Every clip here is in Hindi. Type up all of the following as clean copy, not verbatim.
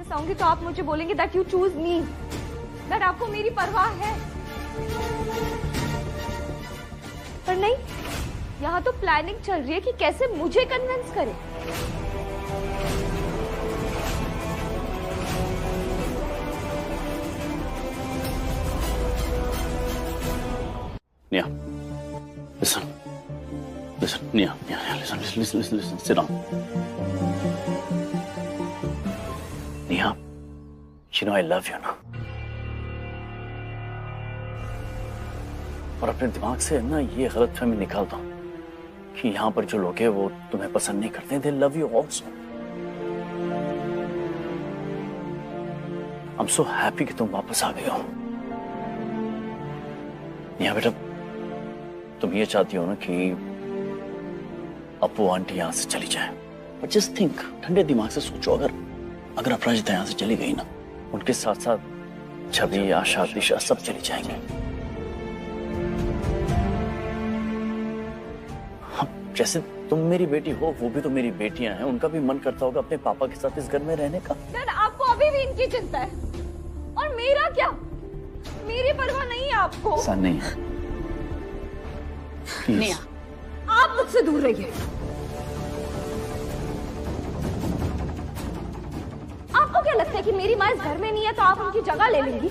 वापस आऊंगी तो आप मुझे बोलेंगे that you choose me, that आपको मेरी परवाह है। पर नहीं, यहाँ तो प्लानिंग चल रही है कि कैसे मुझे कन्विंस करें। Nia, listen, Nia, listen, sit down. Nia, you know I love you ना। और अपने दिमाग से ना ये गलतफहमी निकाल दो कि यहाँ पर जो लोग हैं वो तुम्हें पसंद नहीं करते। They love you also. I'm so happy कि तुम वापस आ गए हो। निया बेटा, तुम ये चाहती हो ना कि अपू आंटी यहाँ से चली जाए, बट जस्ट थिंक, ठंडे दिमाग से सोचो, अगर अपराजिता यहाँ से चली गई ना, उनके साथ साथ छवि, आशा, दिशा सब चली जाएंगे। हाँ, जैसे तुम मेरी बेटी हो, वो भी तो मेरी बेटियां हैं, उनका भी मन करता होगा अपने पापा के साथ इस घर में रहने का। डैड, आपको अभी भी इनकी चिंता है, और मेरा क्या? मेरी परवाह नहीं है आपको। ऐसा नहीं है। निया, आप मुझसे दूर रहिए। आपको क्या लगता है कि मेरी माँ इस घर में नहीं है तो आप उनकी जगह ले लेंगी?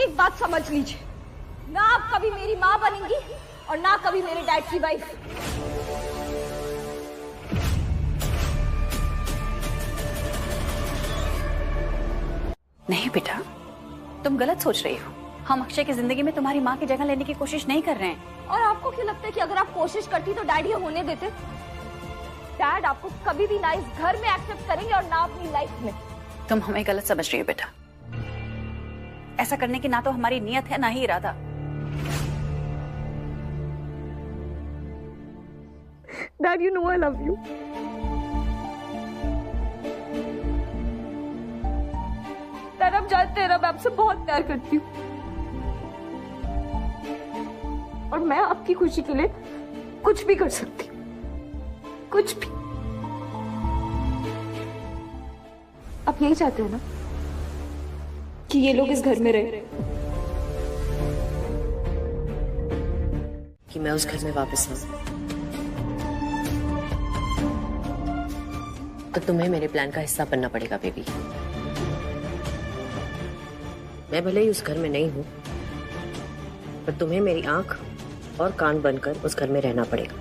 एक बात समझ लीजिए, ना आप कभी मेरी माँ बनेंगी और ना कभी मेरे डैड की वाइफ। नहीं बेटा, तुम गलत सोच रही हो। हम अक्षय की जिंदगी में तुम्हारी माँ की जगह लेने की कोशिश नहीं कर रहे हैं। और आपको क्यों लगता है कि अगर आप कोशिश करती तो डैड ये होने देते? डैड आपको कभी भी ना इस घर में एक्सेप्ट करेंगे और ना अपनी लाइफ में। तुम हमें गलत समझ रही हो बेटा। ऐसा करने की ना तो हमारी नियत है, ना ही इरादा। Dad, you know I love you. Dad, आप जानते हैं ना मैं आपसे बहुत प्यार करती हूँ, और मैं आपकी खुशी के लिए कुछ भी कर सकती हूँ, कुछ भी। आप यही चाहते हैं ना कि ये लोग इस घर में रहे? कि मैं उस घर में वापस आऊं, तो तुम्हें मेरे प्लान का हिस्सा बनना पड़ेगा बेबी। मैं भले ही उस घर में नहीं हूं, पर तुम्हें मेरी आंख और कान बनकर उस घर में रहना पड़ेगा।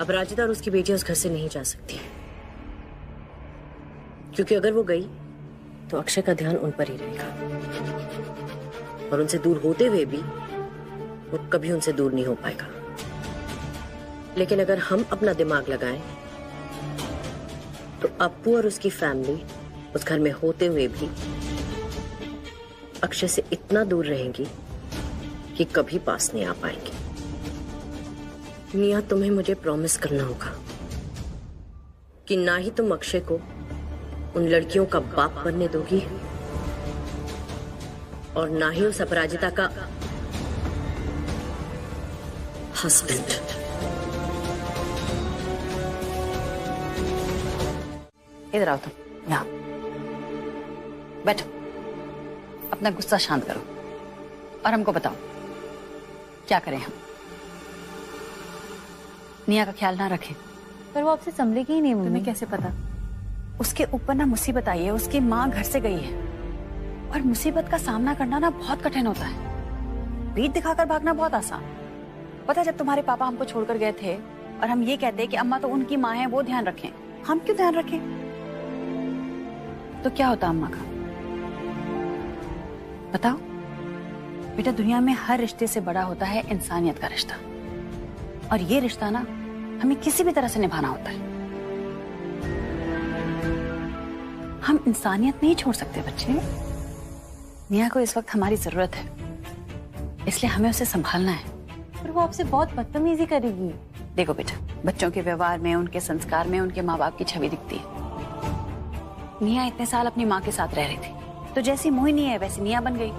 अपराजिता और उसकी बेटियां उस घर से नहीं जा सकती, क्योंकि अगर वो गई तो अक्षय का ध्यान उन पर ही रहेगा, और उनसे दूर होते हुए भी वो कभी उनसे दूर नहीं हो पाएगा। लेकिन अगर हम अपना दिमाग लगाएं तो अप्पू और उसकी फैमिली उस घर में होते हुए भी अक्षय से इतना दूर रहेंगी कि कभी पास नहीं आ पाएंगे। निया, तुम्हें मुझे प्रॉमिस करना होगा कि ना ही तुम अक्षय को उन लड़कियों का बाप बनने दोगी, और ना ही उस अपराजिता का हस्बैंड। इधर आओ तुम, यहाँ बैठो, अपना गुस्सा शांत करो और हमको बताओ क्या करें हम। निया का ख्याल ना रखें। पर वो आपसे संभलेगी ही नहीं। तुम्हें कैसे पता? उसके ऊपर ना मुसीबत आई है, उसकी माँ घर से गई है, और मुसीबत का सामना करना ना बहुत कठिन होता है। पीठ दिखाकर भागना बहुत आसान। पता है, जब तुम्हारे पापा हमको छोड़कर गए थे और हम ये कहते कि अम्मा तो उनकी माँ है, वो ध्यान रखें, हम क्यों ध्यान रखें? तो क्या होता अम्मा का? बताओ बेटा, दुनिया में हर रिश्ते से बड़ा होता है इंसानियत का रिश्ता, और ये रिश्ता ना हमें किसी भी तरह से निभाना होता है। हम इंसानियत नहीं छोड़ सकते बच्चे। निया को इस वक्त हमारी जरूरत है, इसलिए हमें उसे संभालना है। पर वो आपसे बहुत बदतमीजी करेगी। देखो बेटा, बच्चों के व्यवहार में, उनके संस्कार में उनके माँ बाप की छवि दिखती है। निया इतने साल अपनी माँ के साथ रह रही थी, तो जैसी मोहिनी है वैसी निया बन गई।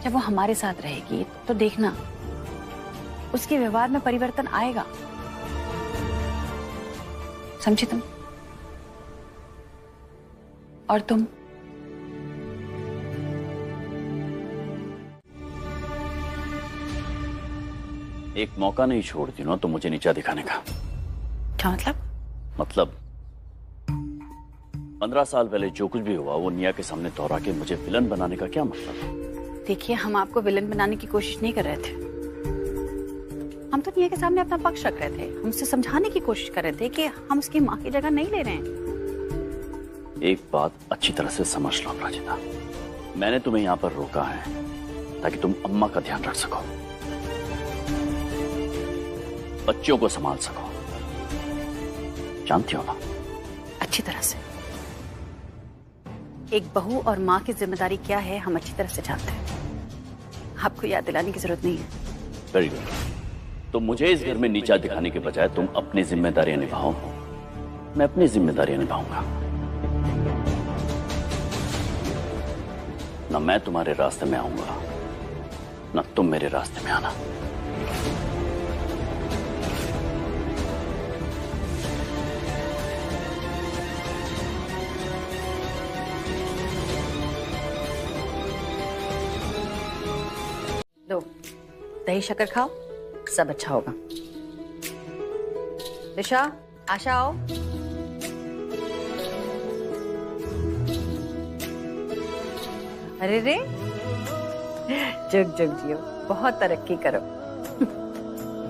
जब वो हमारे साथ रहेगी तो देखना उसके व्यवहार में परिवर्तन आएगा। समझी तुम? और तुम? एक मौका नहीं छोड़ती ना तो मुझे नीचा दिखाने का। क्या मतलब? मतलब 15 साल पहले जो कुछ भी हुआ वो निया के सामने दोहरा के मुझे विलन बनाने का क्या मतलब? देखिए, हम आपको विलन बनाने की कोशिश नहीं कर रहे थे। हम तो निया के सामने अपना पक्ष रख रहे थे। हम उसे समझाने की कोशिश कर रहे थे कि हम उसकी माँ की जगह नहीं ले रहे हैं। एक बात अच्छी तरह से समझ लो अपराजिता, मैंने तुम्हें यहाँ पर रोका है ताकि तुम अम्मा का ध्यान रख सको, बच्चों को संभाल सको। जानती हो ना? अच्छी तरह से। एक बहू और माँ की जिम्मेदारी क्या है हम अच्छी तरह से जानते हैं। आपको याद दिलाने की जरूरत नहीं है। Very good. तो मुझे इस घर में नीचा दिखाने के बजाय तुम अपनी जिम्मेदारियां निभाओ, मैं अपनी जिम्मेदारियां निभाऊंगा। ना मैं तुम्हारे रास्ते में आऊंगा, ना तुम मेरे रास्ते में आना। लो, दही शक्कर खाओ, सब अच्छा होगा। दिशा, आशा आओ। अरे रे, जुग जुग जियो, बहुत तरक्की करो।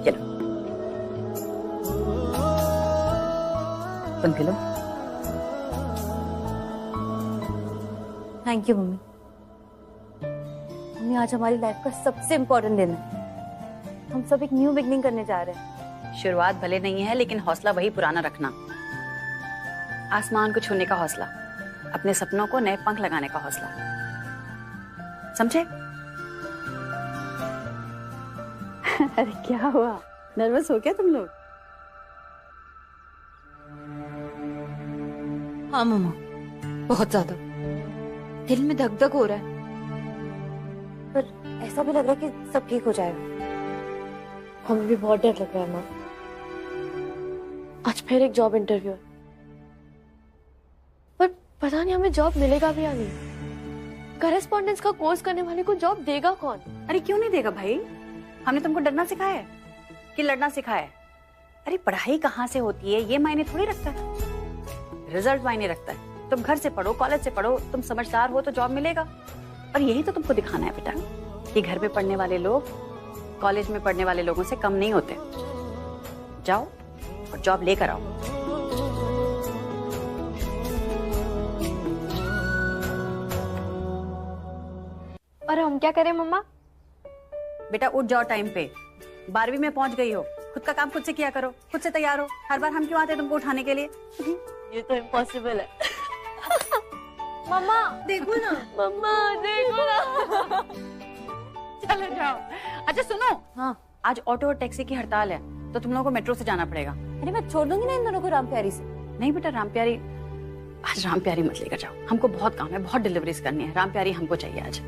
चलो, तुम भी लो। Thank you mummy. मम्मी, आज हमारी लाइफ का सबसे इम्पोर्टेंट दिन है। हम सब एक न्यू बिगनिंग करने जा रहे हैं। शुरुआत भले नहीं है, लेकिन हौसला वही पुराना रखना। आसमान को छूने का हौसला, अपने सपनों को नए पंख लगाने का हौसला, समझे? अरे क्या हुआ, नर्वस हो क्या तुम लोग? हाँ मम्मा, बहुत ज्यादा। दिल में धक धक हो रहा है, पर ऐसा भी लग रहा है कि सब ठीक हो जाएगा। हमें भी बहुत डर लग रहा है माँ। आज फिर एक जॉब इंटरव्यू है, पर पता नहीं हमें जॉब मिलेगा भी या नहीं। करेस्पॉन्डेंस का कोर्स करने वाले को जॉब देगा कौन? अरे क्यों नहीं देगा भाई? हमने तुमको डरना सिखाया है कि लड़ना सिखाया है? अरे पढ़ाई कहाँ से होती है ये मायने थोड़ी रखता है, रिजल्ट मायने रखता है। तुम घर से पढ़ो, कॉलेज से पढ़ो, तुम समझदार हो तो जॉब मिलेगा। और यही तो तुमको दिखाना है बेटा कि घर में पढ़ने वाले लोग कॉलेज में पढ़ने वाले लोगों से कम नहीं होते। जाओ और जॉब लेकर आओ। और हम क्या करें मम्मा? बेटा उठ जाओ टाइम पे। 12वीं में पहुंच गई हो, खुद का काम खुद से किया करो, खुद से तैयार हो। हर बार हम क्यों आते हैं तुमको उठाने के लिए? ये तो इम्पॉसिबल है। मम्मा देखो ना, मम्मा देखो ना। चलो जाओ। अच्छा सुनो, हाँ, आज ऑटो और टैक्सी की हड़ताल है तो तुम लोगों को मेट्रो से जाना पड़ेगा। अरे मैं छोड़ दूंगी ना इन दोनों को राम प्यारी से। नहीं बेटा, राम प्यारी आज राम प्यारी मत लेकर जाओ। हमको बहुत काम है, बहुत डिलीवरीज करनी है। राम प्यारी हमको चाहिए आज।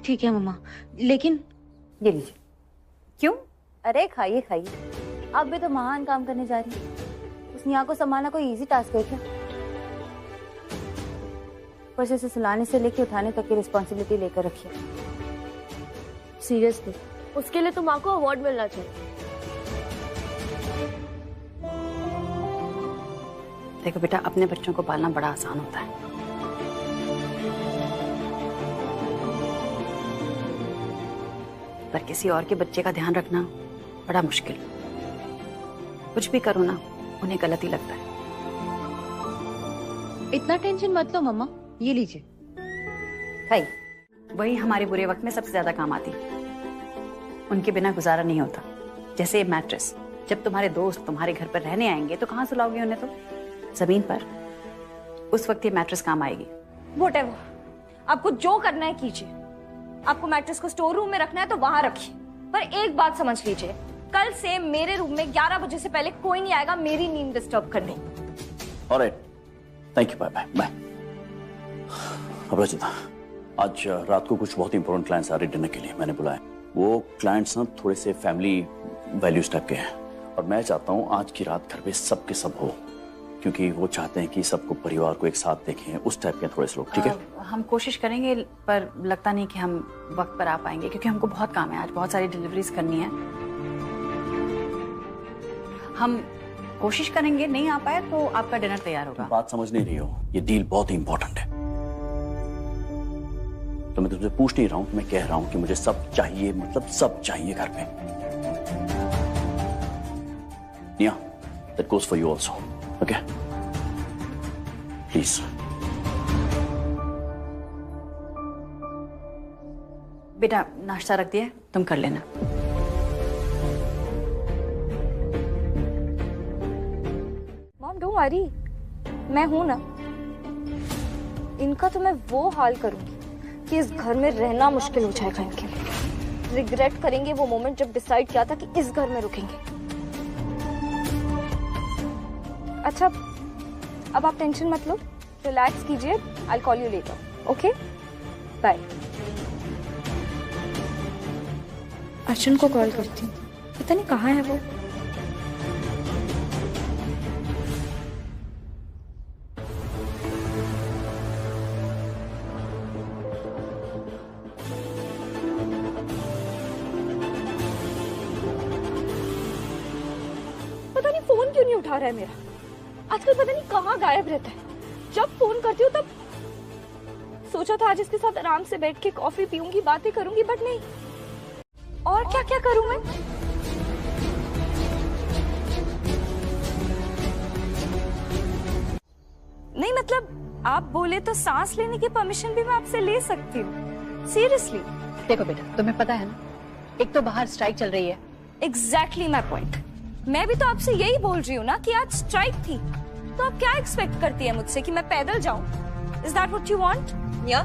ठीक है मम्मा, लेकिन ये लीजिए। क्यों? अरे खाइए खाइए, आप भी तो महान काम करने जा रही हैं। उस निया को संभालना कोई इजी टास्क है क्या? पर से सुलाने से लेके उठाने तक की रिस्पॉन्सिबिलिटी लेकर रखिए। सीरियसली, उसके लिए तो माँ को अवार्ड मिलना चाहिए। देखो बेटा, अपने बच्चों को पालना बड़ा आसान होता है, पर किसी और के बच्चे का ध्यान रखना बड़ा मुश्किल। कुछ भी करो ना, उन्हें गलत ही लगता है। इतना टेंशन मत लो मम्मा, ये लीजिए खाइए। वही हमारे बुरे वक्त में सबसे ज्यादा काम आती है। उनके बिना गुजारा नहीं होता। जैसे ये मैट्रेस, जब तुम्हारे दोस्त तुम्हारे घर पर रहने आएंगे तो कहाँ सुलाओगे उन्हें? तो जमीन पर। उस वक्त ये मैट्रेस काम आएगी। व्हाटएवर, आपको जो करना है कीजिए। आपको मैट्रेस को स्टोर रूम में रखना है तो वहां रखिए, पर एक बात समझ लीजिए, कल से मेरे रूम में 11 बजे से पहले कोई नहीं आएगा मेरी नींद डिस्टर्ब करने। Alright, thank you, bye bye bye. Aparajita, आज रात को कुछ बहुत इंपॉर्टेंट क्लाइंट्स आ रहे डिनर के लिए, मैंने बुलाया। वो क्लाइंट्स ना थोड़े से फैमिली वैल्यूज टाइप के हैं और मैं चाहता हूँ आज की रात घर पे सब के सब हो। क्योंकि वो चाहते हैं कि सबको परिवार को एक साथ देखें, उस टाइप के थोड़े से लोग। ठीक है, हम कोशिश करेंगे, पर लगता नहीं कि हम वक्त पर आ पाएंगे, क्योंकि हमको बहुत काम है आज, बहुत सारी डिलीवरीज करनी है। हम कोशिश करेंगे, नहीं आ पाए तो आपका डिनर तैयार होगा। बात समझ नहीं रही हो, ये डील बहुत ही इंपॉर्टेंट है। तो मैं तुमसे पूछ नहीं रहा हूं, मैं कह रहा हूं कि मुझे सब चाहिए, मतलब सब चाहिए घर पे। निया, that goes for you also, okay? Please. बेटा नाश्ता रख दिया, तुम कर लेना। मॉम डोंट वरी, मैं हूं ना। इनका तो मैं वो हाल करूंगी कि इस घर में रहना मुश्किल हो जाएगा इनके लिए। रिग्रेट करेंगे वो मोमेंट जब डिसाइड किया था कि इस घर में रुकेंगे। अच्छा, अब आप टेंशन मत लो, रिलैक्स कीजिए। I call you later, okay? Bye. Arjun को कॉल करती हूँ, पता नहीं कहाँ है वो। पता नहीं फोन क्यों नहीं उठा रहा है मेरा आजकल, पता नहीं कहाँ गायब रहता है। जब फोन करती हूँ तब सोचा था आज इसके साथ आराम से बैठ के कॉफी पीऊंगी, बातें करूंगी, बट नहीं। और क्या क्या करूं मैं? नहीं मतलब आप बोले तो सांस लेने की परमिशन भी मैं आपसे ले सकती हूँ, सीरियसली। देखो बेटा, तुम्हें पता है ना, एक तो बाहर स्ट्राइक चल रही है। Exactly my point. मैं भी तो आपसे यही बोल रही हूँ ना कि आज स्ट्राइक थी, तो आप क्या एक्सपेक्ट करती है मुझसे कि मैं पैदल जाऊं? Is that what you want? या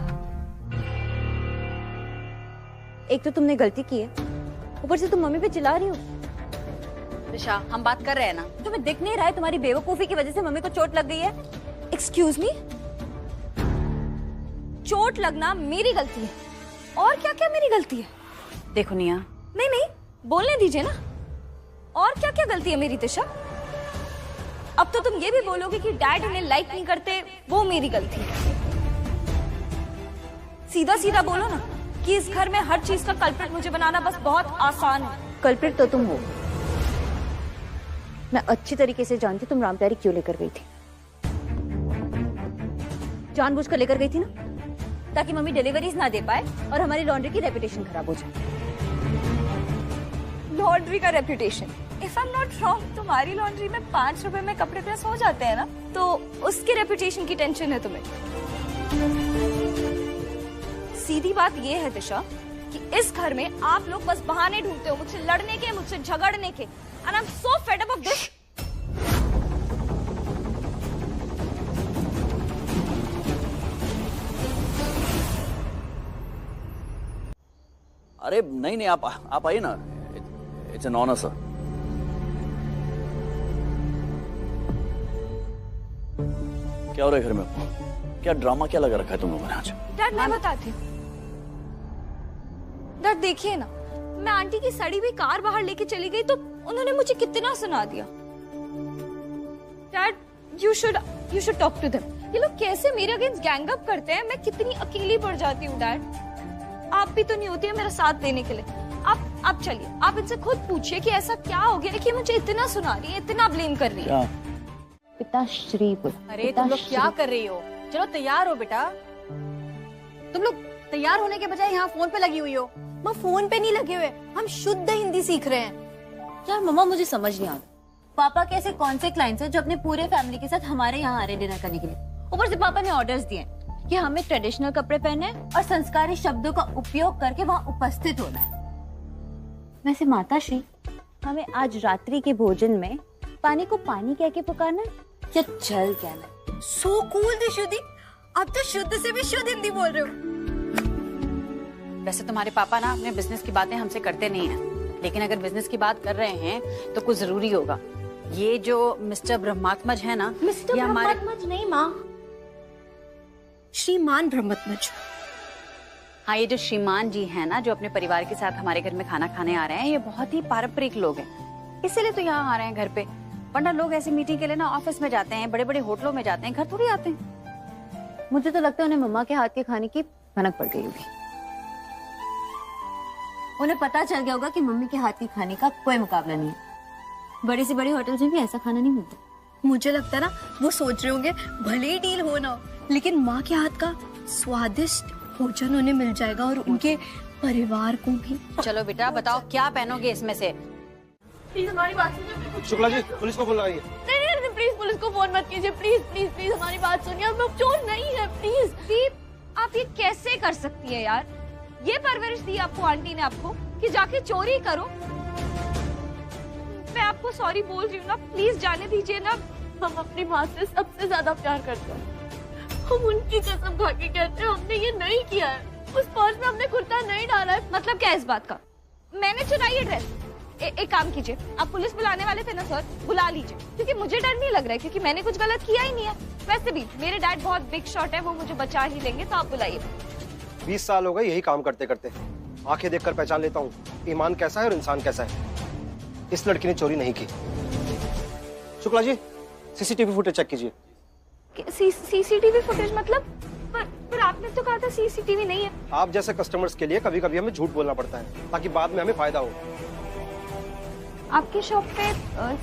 एक तो तुमने गलती की है, ऊपर से तुम मम्मी पे चिल्ला रही हो। दिशा, हम बात कर रहे हैं ना। तुम्हें दिख नहीं रहा है तुम्हारी बेवकूफी की वजह से मम्मी को चोट लग गई है? एक्सक्यूज मी, चोट लगना मेरी गलती है, और क्या क्या मेरी गलती है? देखो निया, नहीं नहीं, बोलने दीजिए ना। और क्या क्या गलती है मेरी दिशा? अब तो तुम ये भी बोलोगे कि डैड उन्हें लाइक नहीं करते, वो मेरी गलती है। सीधा सीधा बोलो ना कि इस घर में हर चीज का कल्प्रिट मुझे बनाना बस बहुत आसान है। कल्प्रिट तो तुम हो। मैं अच्छी तरीके से जानती तुम राम प्यारी क्यों लेकर गई थी। जानबूझकर लेकर गई थी ना, ताकि मम्मी डिलीवरीज ना दे पाए और हमारी लॉन्ड्री की रेपुटेशन खराब हो जाए। लॉन्ड्री का reputation? If I am not wrong, तुम्हारी लॉन्ड्री में 5 रुपए में कपड़े प्रेस हो जाते हैं ना, तो उसके रेपुटेशन की टेंशन है तुम्हें। सीधी बात ये है दिशा कि इस घर में आप लोग बस बहाने ढूंढते हो मुझसे लड़ने के, मुझसे झगड़ने के, and I'm so fed up of this. अरे नहीं नहीं, आप आइए ना, इट्स एन ऑनर सर। क्या हो रहा है घर में? क्या ड्रामा क्या लगा रखा है तुम लोगों ने आज? डैड मैं बताती हूँ। डैड देखिए ना, मैं आंटी की सड़ी हुई कार बाहर लेके चली गई तो उन्होंने मुझे कितना सुना दिया। Dad you should talk to them. ये लोग कैसे मेरे अगेंस्ट गैंग अप करते हैं, मैं कितनी अकेली पड़ जाती हूँ। डैड आप भी तो नहीं होती है मेरा साथ देने के लिए। आप चलिए, आप इनसे खुद पूछिए कि ऐसा क्या हो गया कि मुझे इतना सुना रही है, इतना ब्लेम कर रही है। पिताश्री बोल। अरे तुम लोग क्या कर रही हो? चलो तैयार हो बेटा। तुम लोग तैयार होने के बजाय यहाँ फोन पे लगी हुई हो। माँ फोन पे नहीं लगे हुए, हम शुद्ध हिंदी सीख रहे हैं। यार मम्मा मुझे समझ नहीं आता, पापा के ऐसे कौन से क्लाइंट्स हैं जो अपने पूरे फैमिली के साथ हमारे यहाँ आ रहे डिनर करने के लिए। ऊपर से पापा ने ऑर्डर्स दिए कि हमें ट्रेडिशनल कपड़े पहने और संस्कारी शब्दों का उपयोग करके वहाँ उपस्थित होना है। वैसे माताश्री, हमें आज रात्रि के भोजन में पानी को पानी कह के पुकारना है या जल कहना है? सो कूल दिशुदी, अब तो शुद्ध से भी शुद्ध हिंदी बोल रहे हो। वैसे तुम्हारे पापा ना अपने बिजनेस की बातें हमसे करते नहीं हैं, लेकिन अगर बिजनेस की बात कर रहे हैं तो कुछ जरूरी होगा। ये जो मिस्टर ब्रह्मात्मज है ना, मिस्टर ब्रह्मात्मज नहीं माँ, श्रीमान ब्रह्मात्मज। हाँ, ये जो श्रीमान जी हैं ना, जो अपने परिवार के साथ हमारे घर में खाना खाने आ रहे हैं, ये बहुत ही पारंपरिक लोग हैं, इसीलिए तो यहाँ आ रहे हैं घर पे। वरना लोग ऐसी मीटिंग के लिए ना ऑफिस में जाते हैं, बड़े बड़े होटलों में जाते हैं, घर थोड़ी आते हैं। मुझे तो लगता है उन्हें मम्मा के हाथ के खाने की भनक पड़ गई होगी। उन्हें पता चल गया होगा कि मम्मी के हाथ के खाने का कोई मुकाबला नहीं है। बड़ी से बड़ी होटल में भी ऐसा खाना नहीं मिलता। मुझे लगता है ना वो सोच रहे होंगे भले ही डील हो ना हो, लेकिन माँ के हाथ का स्वादिष्ट भोजन उन्हें मिल जाएगा और उनके परिवार को भी। चलो बेटा बताओ क्या पहनोगे इसमें से? प्लीज हमारी बात सुनिए। शुक्ला जी पुलिस को बुलाइए। नहीं, प्लीज पुलिस को फोन मत कीजिए, प्लीज प्लीज प्लीज हमारी बात सुनिए। हम लोग चोर नहीं है, प्लीज। दीप आप ये कैसे कर सकती है यार? ये परवरिश दी आपको आंटी ने आपको कि जाके चोरी करो? मैं आपको सॉरी बोल रही हूँ ना, प्लीज जाने दीजिए ना। हम अपनी माँ से सबसे ज्यादा प्यार करते हैं। हम उनकी कसम खा के कहते हैं हमने ये नहीं किया है। उस पर्स में हमने कुर्ता नहीं डाला है। मतलब क्या है इस बात का? मैंने चुराई है ड्रेस। एक काम कीजिए, आप पुलिस बुलाने वाले थे ना सर, बुला लीजिए, क्योंकि मुझे डर नहीं लग रहा है, क्योंकि मैंने कुछ गलत किया ही नहीं है। वैसे भी मेरे डैड बहुत बिग शॉट है, वो मुझे बचा ही लेंगे, तो आप बुलाइए। 20 साल हो गए यही काम करते करते। आंखें देखकर पहचान लेता हूँ ईमान कैसा है और इंसान कैसा है। इस लड़की ने चोरी नहीं की। Shukla ji CCTV footage check कीजिए। सीसीटीवी फुटेज मतलब? पर आपने तो कहा था सीसीटीवी नहीं है। आप जैसे कस्टमर्स के लिए कभी कभी हमें झूठ बोलना पड़ता है ताकि बाद में हमें फायदा हो। आपकी शॉप पे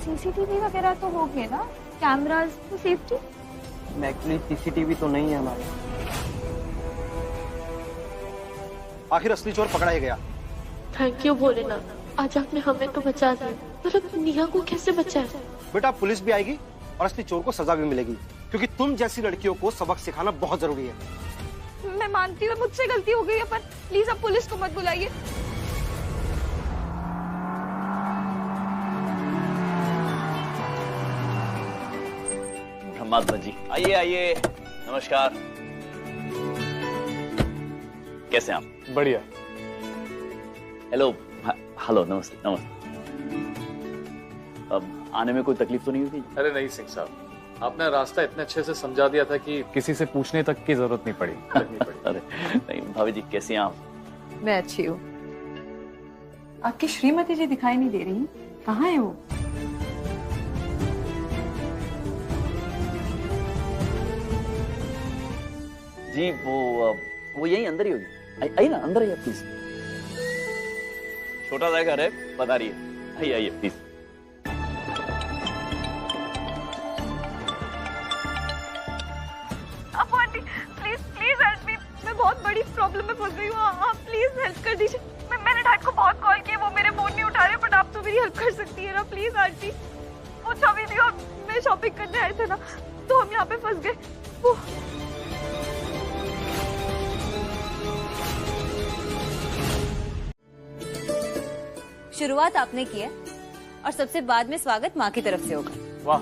सीसीटीवी वगैरह तो होंगे ना, कैमरास तो सेफ्टी? एक्चुअली सीसीटीवी तो नहीं है हमारे। आखिर असली चोर पकड़ा ही गया। थैंक यू भोलेनाथ, आज आपने हमें तो बचा दिया। मतलब नेहा को कैसे बचाया? बेटा पुलिस भी आएगी और असली चोर को सजा भी मिलेगी, क्योंकि तुम जैसी लड़कियों को सबक सिखाना बहुत जरूरी है। मैं मानती हूँ मुझसे गलती हो गई है, पर प्लीज आप पुलिस को मत बुलाइए। ब्रह्मात्मा जी आइए आइए, नमस्कार। कैसे हैं आप? बढ़िया। हेलो हेलो, नमस्ते नमस्ते। अब आने में कोई तकलीफ तो नहीं हुई? अरे नहीं सिंह साहब, आपने रास्ता इतने अच्छे से समझा दिया था कि किसी से पूछने तक की जरूरत नहीं पड़ी। अरे नहीं भाभी जी, कैसे हैं आप? मैं अच्छी हूँ। आपकी श्रीमती जी दिखाई नहीं दे रही, कहाँ है वो? जी वो यही अंदर ही होगी। आइए ना, अंदर आइए प्लीज। छोटा सा घर है, बता रही है। आइए आइए प्लीज। अब aunty please please help me, मैं बहुत बड़ी प्रॉब्लम में फंस गई हूँ। आप प्लीज हेल्प कर दीजिए। मैंने डैड को बहुत कॉल किया, वो मेरे फोन नहीं उठा रहे, बट आप तो मेरी हेल्प कर सकती है ना प्लीज आंटी। वो छवि थी और मैं शॉपिंग करने आए थे ना, तो हम यहाँ पे फंस गए। वो शुरुआत आपने की है और सबसे बाद में स्वागत माँ की तरफ से होगा। वाह,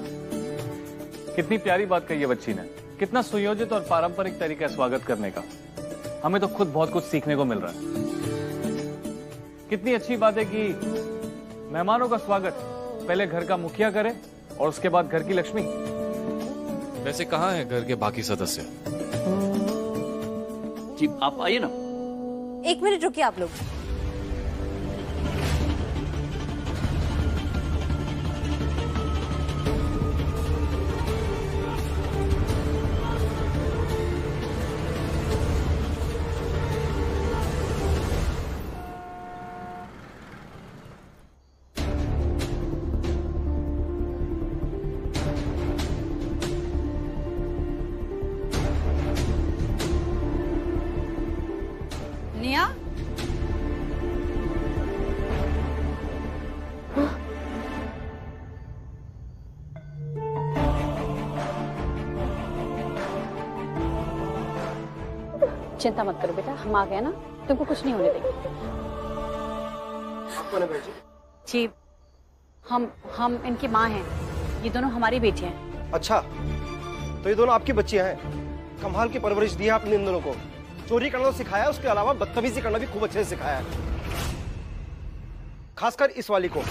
कितनी प्यारी बात कही है बच्ची ने। कितना सुयोजित और पारंपरिक तरीका है स्वागत करने का। हमें तो खुद बहुत कुछ सीखने को मिल रहा है। कितनी अच्छी बात है कि मेहमानों का स्वागत पहले घर का मुखिया करे और उसके बाद घर की लक्ष्मी। वैसे कहाँ है घर के बाकी सदस्य? जी आप आइए ना। 1 मिनट रुकिए आप लोग। निया, चिंता मत करो बेटा, हम आ गए ना, तुमको कुछ नहीं होने देंगे। जी हम इनकी माँ हैं, ये दोनों हमारी बेटियां हैं। अच्छा, तो ये दोनों आपकी बच्चियां हैं। कमाल की परवरिश दी है आपने इन दोनों को। चोरी करना तो सिखाया, उसके अलावा बदतमीजी करना भी खूब अच्छे से सिखाया है, खासकर इस वाली को।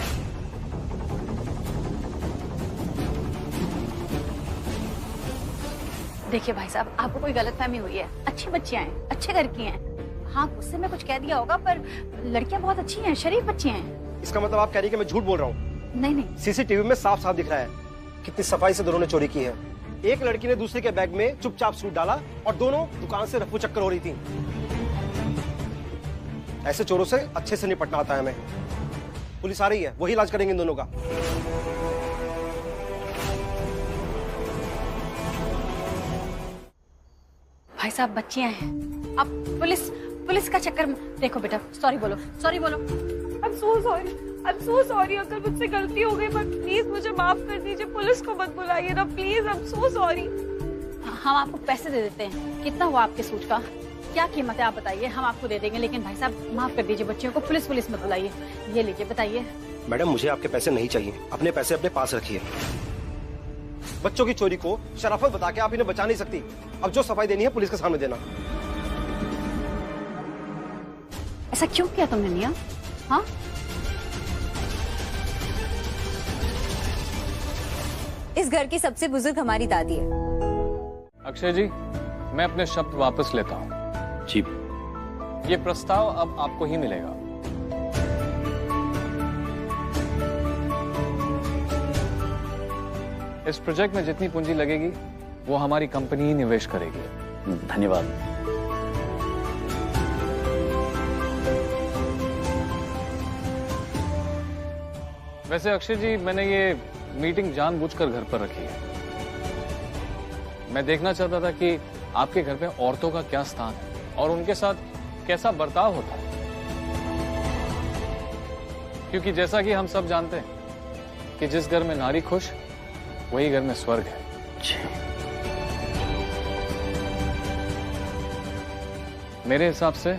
देखिए भाई साहब, आपको कोई गलतफहमी हुई है। अच्छी बच्चियां हैं, अच्छे घर की हैं। हाँ, उससे मैं कुछ कह दिया होगा, पर लड़कियां बहुत अच्छी हैं, शरीफ बच्चियां हैं। इसका मतलब आप कह रही कि मैं झूठ बोल रहा हूँ? नहीं नहीं, सीसीटीवी में साफ साफ दिख रहा है कितनी सफाई से दोनों ने चोरी की है। एक लड़की ने दूसरे के बैग में चुपचाप सूट डाला और दोनों दुकान से रफू चक्कर हो रही थी। ऐसे चोरों से अच्छे से निपटना आता है हमें। पुलिस आ रही है, वही इलाज करेंगे इन दोनों का। भाई साहब बच्चियां हैं, अब पुलिस का चक्कर में देखो बेटा, सॉरी बोलो, सॉरी बोलो। I'm so sorry, I'm so sorry। अगर मुझसे गलती हो गई, बट प्लीज मुझे माफ कर दीजिए। पुलिस को मत बुलाइए ना प्लीज, I'm so sorry। हम आपको पैसे दे देते हैं। कितना हुआ आपके सूट का? क्या कीमत है आप बताइए, हम आपको दे देंगे। लेकिन भाई साहब माफ कर दीजिए, बच्चियों को पुलिस मत बुलाइए। ये लीजिए, बताइए। मैडम मुझे आपके पैसे नहीं चाहिए, अपने पैसे अपने पास रखिए। बच्चों की चोरी को शराफत बता के आप इन्हें बचा नहीं सकती। अब जो सफाई देनी है पुलिस के सामने देना। ऐसा क्यों किया तुमने निया? हाँ, इस घर की सबसे बुजुर्ग हमारी दादी है। अक्षय जी, मैं अपने शब्द वापस लेता हूँ। जी। ये प्रस्ताव अब आपको ही मिलेगा। इस प्रोजेक्ट में जितनी पूंजी लगेगी वो हमारी कंपनी ही निवेश करेगी। धन्यवाद। वैसे अक्षय जी, मैंने ये मीटिंग जानबूझकर घर पर रखी है। मैं देखना चाहता था कि आपके घर में औरतों का क्या स्थान है और उनके साथ कैसा बर्ताव होता है, क्योंकि जैसा कि हम सब जानते हैं कि जिस घर में नारी खुश, वही घर में स्वर्ग है। मेरे हिसाब से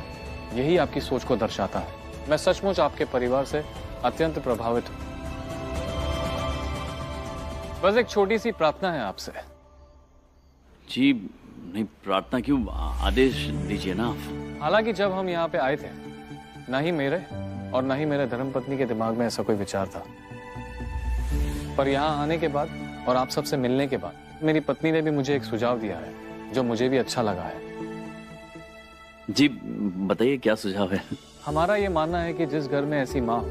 यही आपकी सोच को दर्शाता है। मैं सचमुच आपके परिवार से अत्यंत प्रभावित हूं। बस एक छोटी सी प्रार्थना है आपसे। जी नहीं, प्रार्थना क्यों, आदेश दीजिए ना आप। हालांकि जब हम यहाँ पे आए थे, ना ही मेरे और ना ही मेरे धर्मपत्नी के दिमाग में ऐसा कोई विचार था। पर यहाँ आने के बाद और आप सबसे मिलने के बाद मेरी पत्नी ने भी मुझे एक सुझाव दिया है जो मुझे भी अच्छा लगा है। जी बताइए, क्या सुझाव है? हमारा ये मानना है कि जिस घर में ऐसी माँ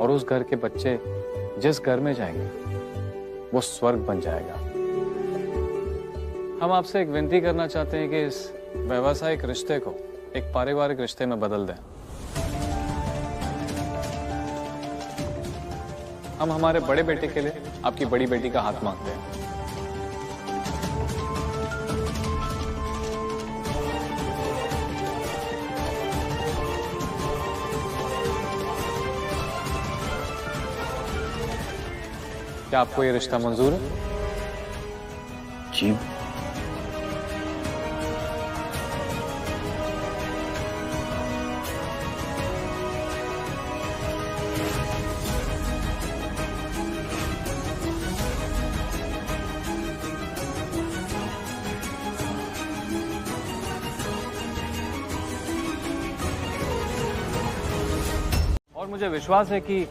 और उस घर के बच्चे जिस घर में जाएंगे वो स्वर्ग बन जाएगा। हम आपसे एक विनती करना चाहते हैं कि इस व्यावसायिक रिश्ते को एक पारिवारिक रिश्ते में बदल दें। हम हमारे बड़े बेटे के लिए आपकी बड़ी बेटी का हाथ मांगते हैं। क्या आपको ये रिश्ता मंजूर है? जी। और मुझे विश्वास है कि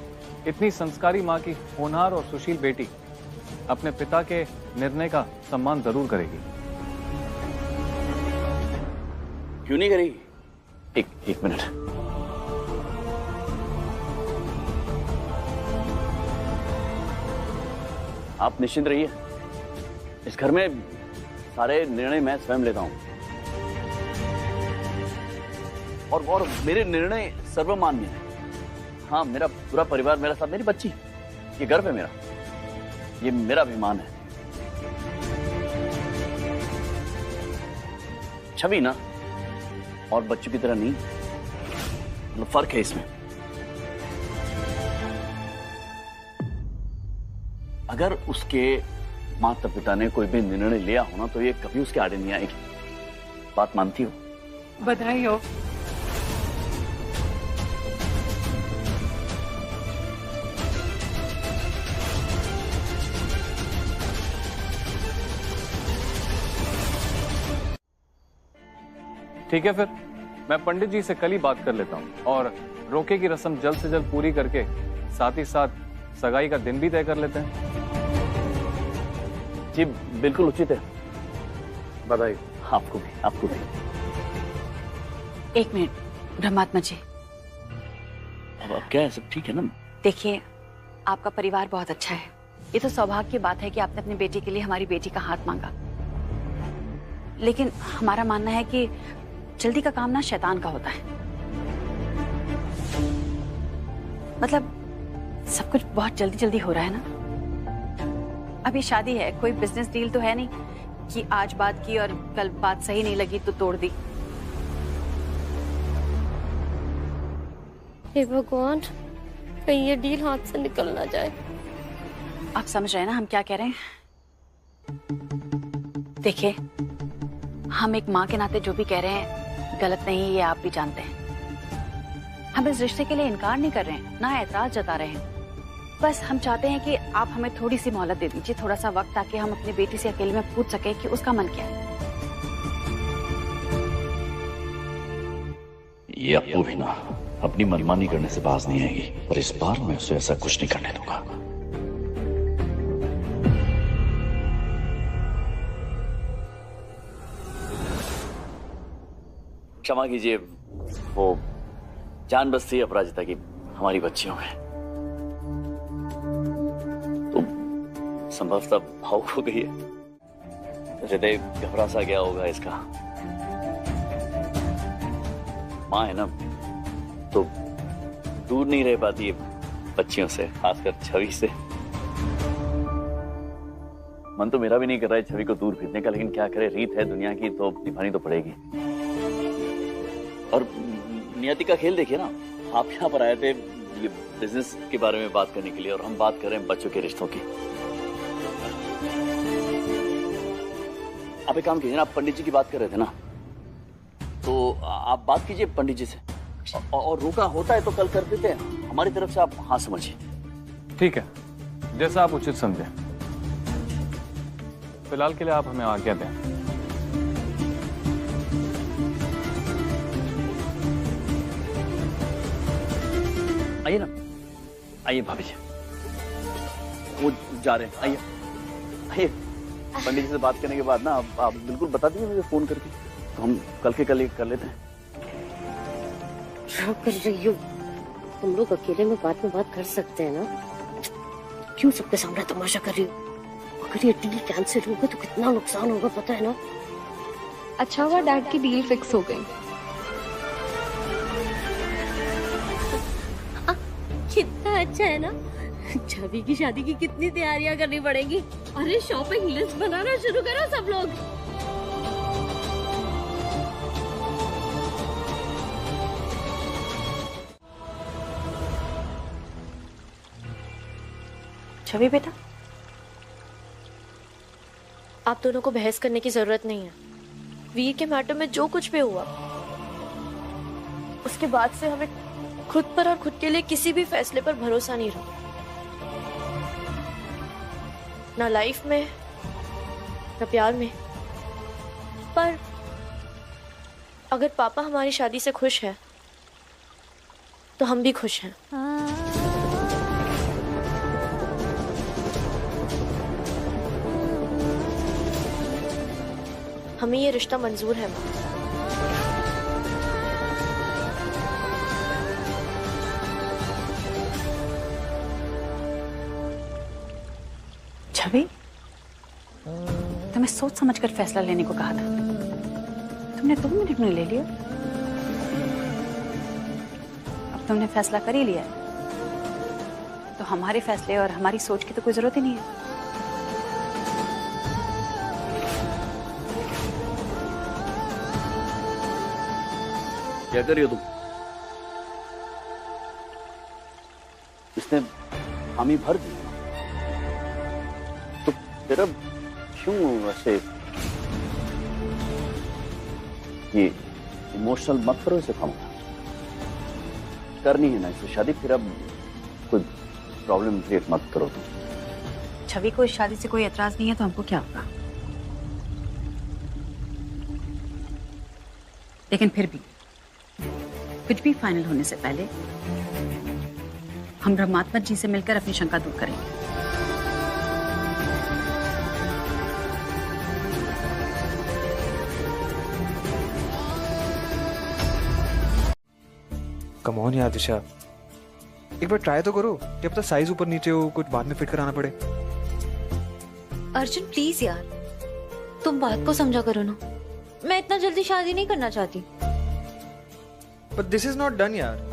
इतनी संस्कारी माँ की होनहार और सुशील बेटी अपने पिता के निर्णय का सम्मान जरूर करेगी। क्यों नहीं करेगी? एक मिनट। आप निश्चिंत रहिए, इस घर में सारे निर्णय मैं स्वयं लेता हूं और मेरे निर्णय सर्वमान्य है। हाँ, मेरा पूरा परिवार मेरा साथ, मेरी बच्ची, ये गर्व है मेरा, ये मेरा अभिमान है। छवि ना और बच्चों की तरह नहीं, मतलब फर्क है इसमें। अगर उसके माता पिता ने कोई भी निर्णय लिया हो ना, तो ये कभी उसके आड़े नहीं आएगी। बात मानती हो? बधाई हो। ठीक है, फिर मैं पंडित जी से कल ही बात कर लेता हूँ और रोके की रस्म जल्द से जल्द पूरी करके साथ ही साथ सगाई का दिन भी तय कर लेते हैं। जी बिल्कुल उचित है। बधाई। आपको भी, आपको भी। एक मिनट ब्रह्मात्मा जी, अब क्या है, सब ठीक है ना? देखिए आपका परिवार बहुत अच्छा है। ये तो सौभाग्य की बात है कि आपने अपनी बेटी के लिए हमारी बेटी का हाथ मांगा। लेकिन हमारा मानना है कि जल्दी का काम ना शैतान का होता है। मतलब सब कुछ बहुत जल्दी जल्दी हो रहा है ना। अभी शादी है, कोई बिजनेस डील तो है नहीं कि आज बात की और कल बात सही नहीं लगी तो तोड़ दी। हे भगवान, कहीं ये डील हाथ से निकल ना जाए। आप समझ रहे हैं ना हम क्या कह रहे हैं? देखिए, हम एक माँ के नाते जो भी कह रहे हैं गलत नहीं, ये आप भी जानते हैं। हम इस रिश्ते के लिए इनकार नहीं कर रहे हैं, ना एतराज जता रहे हैं। बस हम चाहते हैं कि आप हमें थोड़ी सी मोहलत दे दीजिए, थोड़ा सा वक्त, ताकि हम अपनी बेटी से अकेले में पूछ सके कि उसका मन क्या है। ये अप्पू भी ना अपनी मनमानी करने से बाज नहीं आएगी, पर इस बार मैं उसे ऐसा कुछ नहीं करने दूंगा। क्षमा कीजिए, वो जान बसती है अपराजिता की हमारी बच्चियों में, तो संभवतः भावुक हो गई है। हृदय घबरा सा गया होगा इसका। माँ है ना, तो दूर नहीं रह पाती है बच्चियों से, खासकर छवि से। मन तो मेरा भी नहीं कर रहा है छवि को दूर भेजने का, लेकिन क्या करे, रीत है दुनिया की तो निभानी तो पड़ेगी। और नियति का खेल देखिए ना, आप यहाँ पर आए थे ये बिजनेस के बारे में बात करने के लिए, और हम बात कर रहे हैं बच्चों के रिश्तों की। आप एक काम कीजिए ना, आप पंडित जी की बात कर रहे थे ना, तो आप बात कीजिए पंडित जी से, और रोका होता है तो कल कर देते हैं। हमारी तरफ से आप हाँ समझिए। ठीक है, जैसा आप उचित समझे। फिलहाल के लिए आप हमें आज्ञा दें। आइए ना, आइए भाभी जी, वो जा रहे हैं, आइए आइए। पंडित जी से बात करने के बाद ना आप बिल्कुल बता दीजिए मुझे फोन करके, तो हम कल के कल कर लेते हैं। क्या कर रही हो तुम लोग? अकेले में बात कर सकते हैं ना, क्यों सबके सामने तमाशा कर रही हो? अगर ये डील कैंसिल होगा तो कितना नुकसान होगा पता है ना? अच्छा हुआ डैड की डील फिक्स हो गई। कितना अच्छा है ना। छवि की शादी की कितनी तैयारियां करनी पड़ेगी। अरे शॉपिंग लिस्ट बनाना शुरू करो सब लोग। छवि बेटा, आप दोनों को बहस करने की जरूरत नहीं है। वीर के मैटर में जो कुछ भी हुआ, उसके बाद से हमें खुद पर और खुद के लिए किसी भी फैसले पर भरोसा नहीं रहा, ना लाइफ में ना प्यार में। पर अगर पापा हमारी शादी से खुश है तो हम भी खुश हैं। हमें ये रिश्ता मंजूर है माँ। छवि, तुम्हें सोच समझकर फैसला लेने को कहा था, तुमने 2 मिनट में ले लिया। अब तुमने फैसला कर ही लिया है, तो हमारे फैसले और हमारी सोच की तो कोई जरूरत ही नहीं है। क्या कर रही हो तुम? इसने हामी भर दी, तो फिर अब क्यों वैसे ये इमोशनल मत करो इसे, कम करनी है ना इसे शादी, फिर अब कोई प्रॉब्लम क्रिएट मत करो तुम। छवि को इस शादी से कोई एतराज नहीं है तो हमको क्या होगा? लेकिन फिर भी कुछ भी फाइनल होने से पहले हम ब्रह्मात्मा जी से मिलकर अपनी शंका दूर करेंगे। कम ऑन यार दिशा, एक बार ट्राई तो करो, क्या पता साइज ऊपर नीचे हो, कुछ बाद में फिट कराना पड़े। अर्जुन प्लीज यार, तुम बात को समझा करो ना। मैं इतना जल्दी शादी नहीं करना चाहती। But this is not done यार।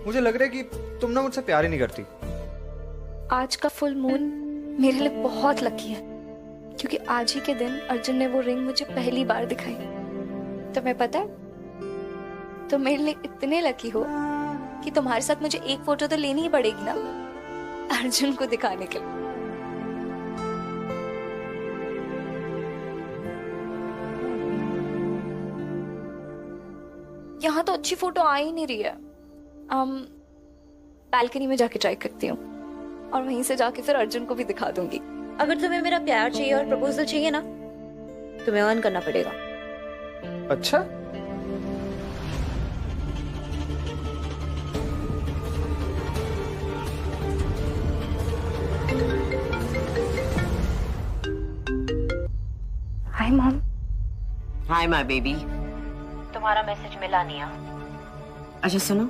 मुझे लग रहा है कि तुम ना मुझसे प्यार ही नहीं करती। आज का फुल मून मेरे लिए बहुत लकी है, क्योंकि आज ही के दिन अर्जुन ने वो रिंग मुझे पहली बार दिखाई। तुम्हें पता है, तुम मेरे लिए इतने लकी हो कि तुम्हारे साथ मुझे एक फोटो तो लेनी ही पड़ेगी ना, अर्जुन को दिखाने के लिए। यहाँ तो अच्छी फोटो आ ही नहीं रही है। बालकनी में जाके ट्राई करती हूँ और वहीं से जाके फिर अर्जुन को भी दिखा दूंगी। अगर तुम्हें मेरा प्यार चाहिए और प्रपोजल चाहिए ना, तुम्हें अर्न करना पड़ेगा। अच्छा, hi mom. Hi my baby. तुम्हारा मैसेज मिला निया। अच्छा सुनो,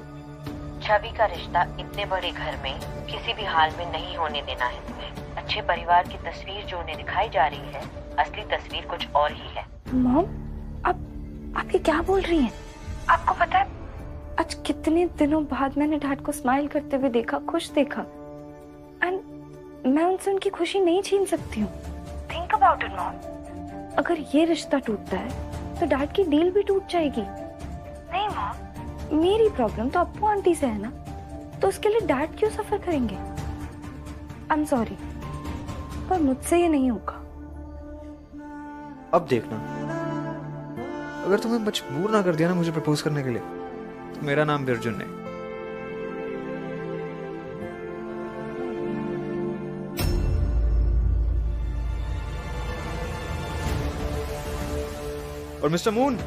छवि का रिश्ता इतने बड़े घर में किसी भी हाल में नहीं होने देना है तुम्हें। अच्छे परिवार की तस्वीर जो उन्हें दिखाई जा रही है, असली तस्वीर कुछ और ही है। मॉम, आप ये क्या बोल रही हैं? आपको पता है आज कितने दिनों बाद मैंने डैड को स्माइल करते हुए देखा, खुश देखा, एंड मैं उनसे उनकी खुशी नहीं छीन सकती हूँ। Think about it mom. अगर ये रिश्ता टूटता है तो डैड की डील भी टूट जाएगी। नहीं मॉम, मेरी प्रॉब्लम तो अप्पू आंटी से है ना, तो उसके लिए डैड क्यों सफर करेंगे? आई एम सॉरी, पर मुझसे ये नहीं होगा। अब देखना, अगर तुम्हें मजबूर ना कर दिया ना मुझे प्रपोज करने के लिए, तो मेरा नाम भी अर्जुन नहीं। और मिस्टर मून,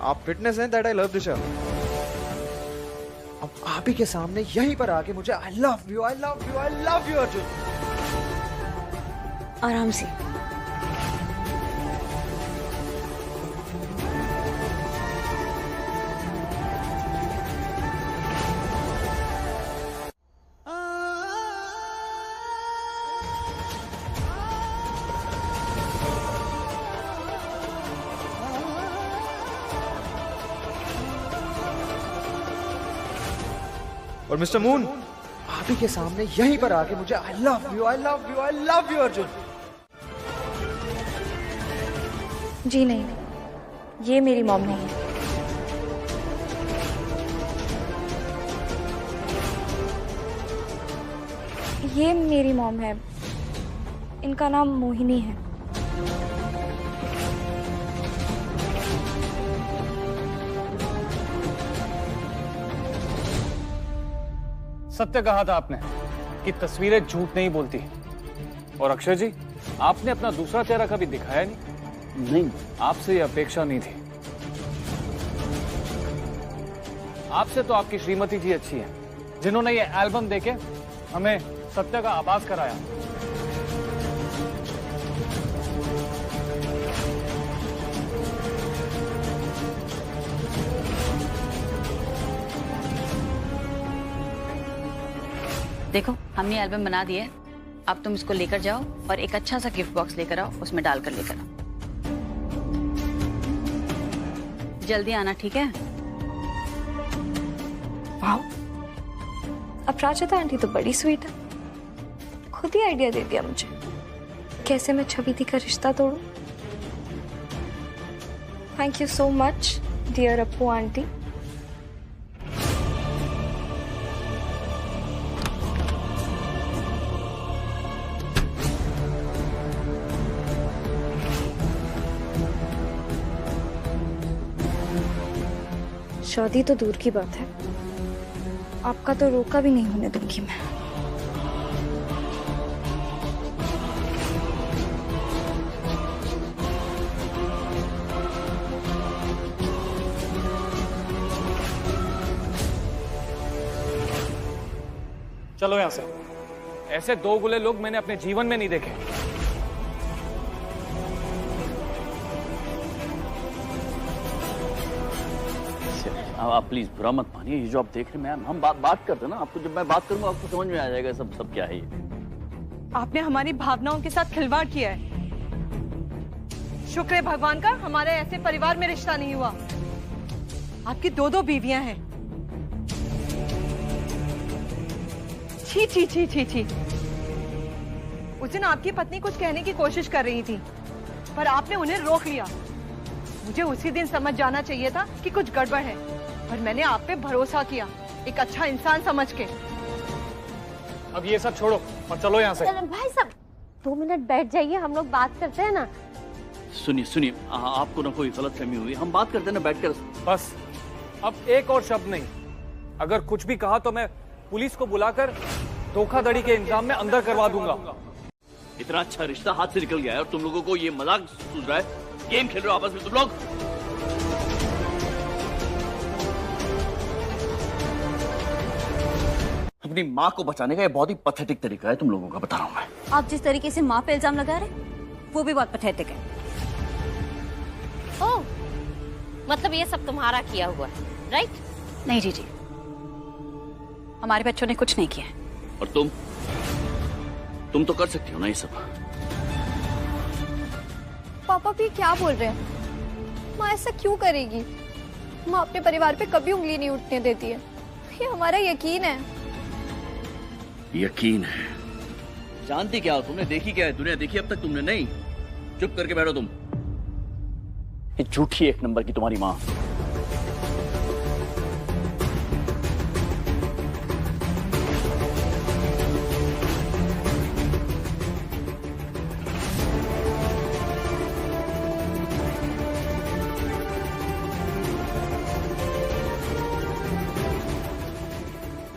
आप फिटनेस हैं दैट आई लव दिशा। अब आप ही के सामने यहीं पर आके मुझे I love you, I love you, I love you Arjun. आराम से। और मिस्टर मून, आप ही के सामने यहीं पर आके मुझे I love you, I love you, I love you Arjun. जी नहीं, ये मेरी मॉम नहीं है। ये मेरी मॉम है, इनका नाम मोहिनी है। सत्य कहा था आपने कि तस्वीरें झूठ नहीं बोलती। और अक्षय जी, आपने अपना दूसरा चेहरा कभी दिखाया नहीं। आपसे ये अपेक्षा नहीं थी। आपसे तो आपकी श्रीमती जी अच्छी हैं, जिन्होंने ये एल्बम देके हमें सत्य का आभास कराया। देखो, हमने एल्बम बना दिया है, अब तुम इसको लेकर जाओ और एक अच्छा सा गिफ्ट बॉक्स लेकर आओ, उसमें डालकर लेकर आओ। जल्दी आना, ठीक है? वाह, अपराजिता आंटी तो बड़ी स्वीट है, खुद ही आइडिया दे दिया मुझे कैसे मैं छवि दी का रिश्ता तोड़ूं। Thank you so much dear Appu aunty. शादी तो दूर की बात है, आपका तो रोका भी नहीं होने दूंगी मैं। चलो यहां से। ऐसे दो गुले लोग मैंने अपने जीवन में नहीं देखे। आप प्लीज बुरा मत मानिए, ये जो आप देख रहे हैं मैम, हम बात करते हैं ना, आपको जब मैं बात करूंगा आपको समझ में आ जाएगा सब क्या है ये। आपने हमारी भावनाओं के साथ खिलवाड़ किया है। शुक्र है भगवान का हमारे ऐसे परिवार में रिश्ता नहीं हुआ। आपकी 2 बीवियां हैं। छी छी छी छी छी। उस दिन आपकी पत्नी कुछ कहने की कोशिश कर रही थी, पर आपने उन्हें रोक लिया। मुझे उसी दिन समझ जाना चाहिए था कि कुछ गड़बड़ है, और मैंने आप पे भरोसा किया, एक अच्छा इंसान समझ के। अब ये सब छोड़ो और चलो यहाँ से। भाई साहब 2 मिनट बैठ जाइए, हम लोग बात करते हैं ना। सुनिए, आपको ना कोई गलतफहमी हुई, हम बात करते हैं ना बैठकर। बस अब एक और शब्द नहीं। अगर कुछ भी कहा तो मैं पुलिस को बुलाकर धोखाधड़ी के इल्जाम में अंदर करवा दूंगा। इतना अच्छा रिश्ता हाथ से निकल गया है और तुम लोगों को ये मजाक सूझ रहा है, गेम खेल रहे हो आपस में तुम लोग। अपनी माँ को बचाने का ये बहुत ही पैथेटिक तरीका है तुम लोगों का, बता रहा हूँ मैं। आप जिस तरीके से माँ पे इल्जाम लगा रहे वो भी बहुत पैथेटिक है। ओह, मतलब ये सब तुम्हारा किया हुआ है, राइट? नहीं जीजी, हमारे बच्चों ने कुछ नहीं किया है। और तुम तो कर सकती हो ना ये सब। पापा भी क्या बोल रहे हैं? माँ ऐसा क्यों करेगी? माँ अपने परिवार पे कभी उंगली नहीं उठने देती है, ये हमारा यकीन है। यकीन है? जानती क्या हो तुमने? देखी क्या है दुनिया? देखी अब तक तुमने नहीं? चुप करके बैठो तुम। ये झूठी 1 नंबर की तुम्हारी माँ।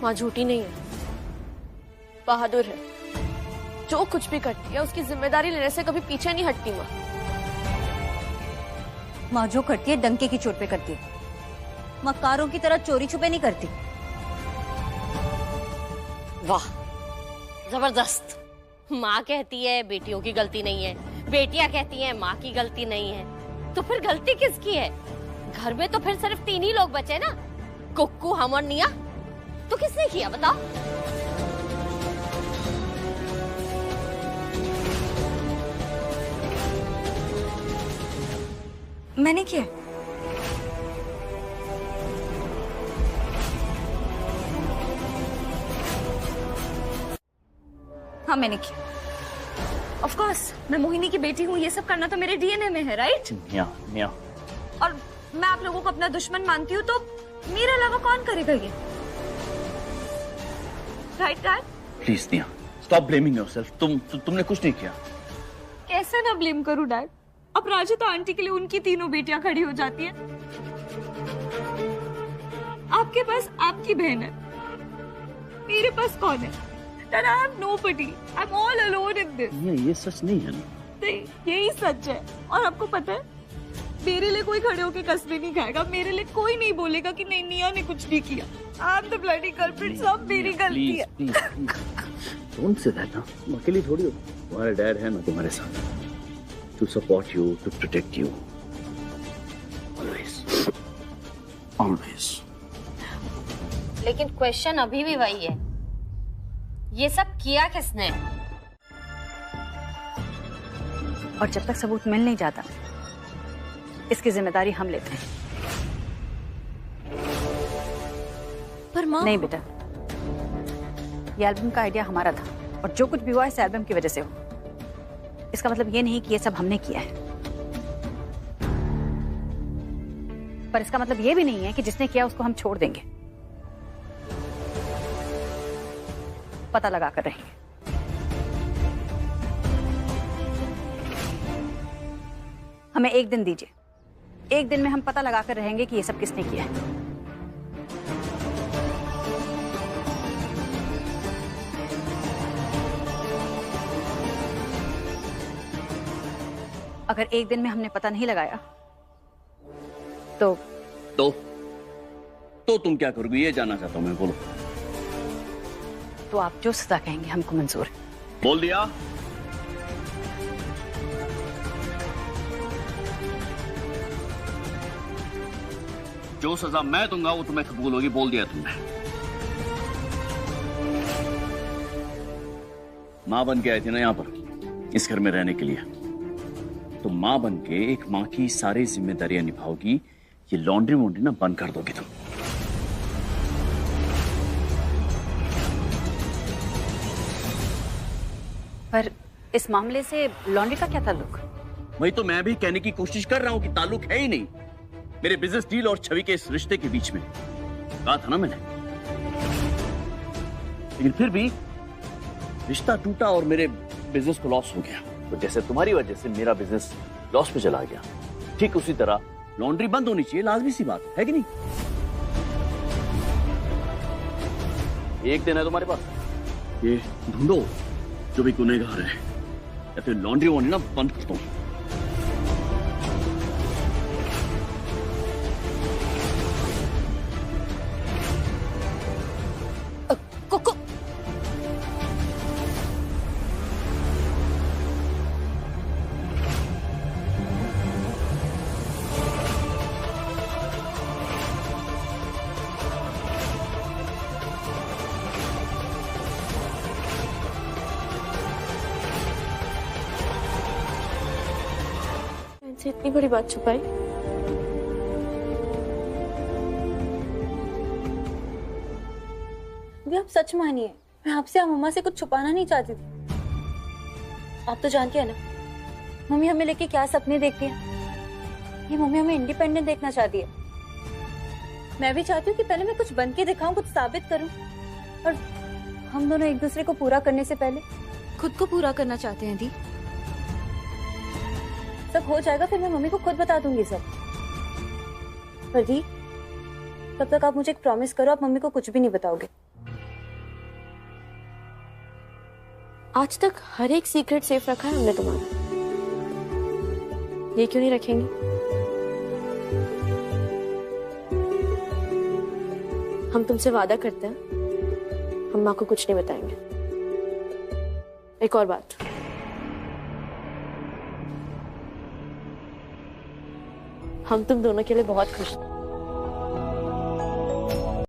माँ झूठी नहीं है, बहादुर है। जो कुछ भी करती है उसकी जिम्मेदारी लेने से कभी पीछे नहीं हटती। माँ जो करती है डंके की चोट पे करती है। माँ कारों की तरह चोरी छुपे नहीं करती। वाह, जबरदस्त। माँ कहती है बेटियों की गलती नहीं है, बेटियां कहती हैं माँ की गलती नहीं है, तो फिर गलती किसकी है? घर में तो फिर सिर्फ 3 ही लोग बचे ना, कुक्कू, हम और निया। तो किसने किया बताओ? मैंने किया। हाँ मैंने किया। ऑफ कोर्स, मैं मोहिनी की बेटी हूँ, ये सब करना तो मेरे डीएनए में है, राइट? निया। और मैं आप लोगों को अपना दुश्मन मानती हूँ, तो मेरे अलावा कौन करेगा ये? Right dad? प्लीज निया, स्टॉप ब्लेमिंग योरसेल्फ। तुमने कुछ नहीं किया। कैसे ना ब्लेम करूं डैड? अब राजू आंटी के लिए उनकी 3 बेटियां खड़ी हो जाती हैं। आपके पास आपकी बहन है, मेरे पास कौन है? Dad, I have nobody. I'm all alone in this. ये सच नहीं है ना? नहीं, यही सच है। और आपको पता है, मेरे लिए कोई खड़े होके कस्में नहीं खाएगा, मेरे लिए कोई नहीं बोलेगा कि नहीं निया ने कुछ नहीं किया। I'm the bloody culprit, सब मेरी गलती है। Don't say that ना, तुम अकेली थोड़ी हो, तुम्हारे डैड है ना तुम्हारे साथ, to support you, to protect you, always. लेकिन क्वेश्चन अभी भी वही है, ये सब किया किसने? और जब तक सबूत मिल नहीं जाता, इसकी जिम्मेदारी हम लेते हैं। पर माँ, नहीं बेटा, ये एल्बम का आइडिया हमारा था, और जो कुछ भी हुआ इस एल्बम की वजह से हो। इसका मतलब ये नहीं कि ये सब हमने किया है, पर इसका मतलब ये भी नहीं है कि जिसने किया उसको हम छोड़ देंगे। पता लगा कर रहेंगे। हमें 1 दिन दीजिए, 1 दिन में हम पता लगा कर रहेंगे कि ये सब किसने किया है। अगर 1 दिन में हमने पता नहीं लगाया तो तुम क्या करोगे ये जानना चाहता हूं मैं, बोलो। तो आप जो सजा कहेंगे हमको मंजूर है। बोल दिया। जो सजा मैं दूंगा वो तुम्हें कबूल होगी, बोल दिया तुमने। माँ बन के आई थी ना यहाँ पर इस घर में रहने के लिए, तो माँ बन के एक माँ की सारी जिम्मेदारियां निभाओगी। ये लॉन्ड्री वॉन्ड्री ना बंद कर दोगे तुम। पर इस मामले से लॉन्ड्री का क्या ताल्लुक? वही तो मैं भी कहने की कोशिश कर रहा हूं कि ताल्लुक है ही नहीं मेरे बिजनेस डील और छवि के इस रिश्ते के बीच में। कहा था ना मैंने, लेकिन फिर भी रिश्ता टूटा और मेरे बिजनेस को लॉस हो गया। तो जैसे तुम्हारी वजह से मेरा बिजनेस लॉस पे चला गया, ठीक उसी तरह लॉन्ड्री बंद होनी चाहिए, लाजमी सी बात है कि नहीं? एक दिन है तुम्हारे पास, ये ढूंढो जो भी गुनहगार है, या फिर लॉन्ड्री वॉन्ड्री ना बंद कर दो। से इतनी बड़ी बात छुपाई? भी आप सच मानिए, मैं आपसे मम्मा से कुछ छुपाना नहीं चाहती थी। आप तो जानते हैं ना मम्मी हमें लेके क्या सपने देखती है। ये मम्मी हमें इंडिपेंडेंट देखना चाहती है। मैं भी चाहती हूँ कि पहले मैं कुछ बन के दिखाऊं, कुछ साबित करूं, और हम दोनों एक दूसरे को पूरा करने से पहले खुद को पूरा करना चाहते हैं। दी सब हो जाएगा फिर मैं मम्मी को खुद बता दूंगी सब। पर दी तब तक आप मुझे एक प्रॉमिस करो, आप मम्मी को कुछ भी नहीं बताओगे। आज तक हर एक सीक्रेट सेफ रखा है हमने तुम्हारा, ये क्यों नहीं रखेंगे? हम तुमसे वादा करते हैं हम माँ को कुछ नहीं बताएंगे। एक और बात, हम तुम दोनों के लिए बहुत खुश हैं।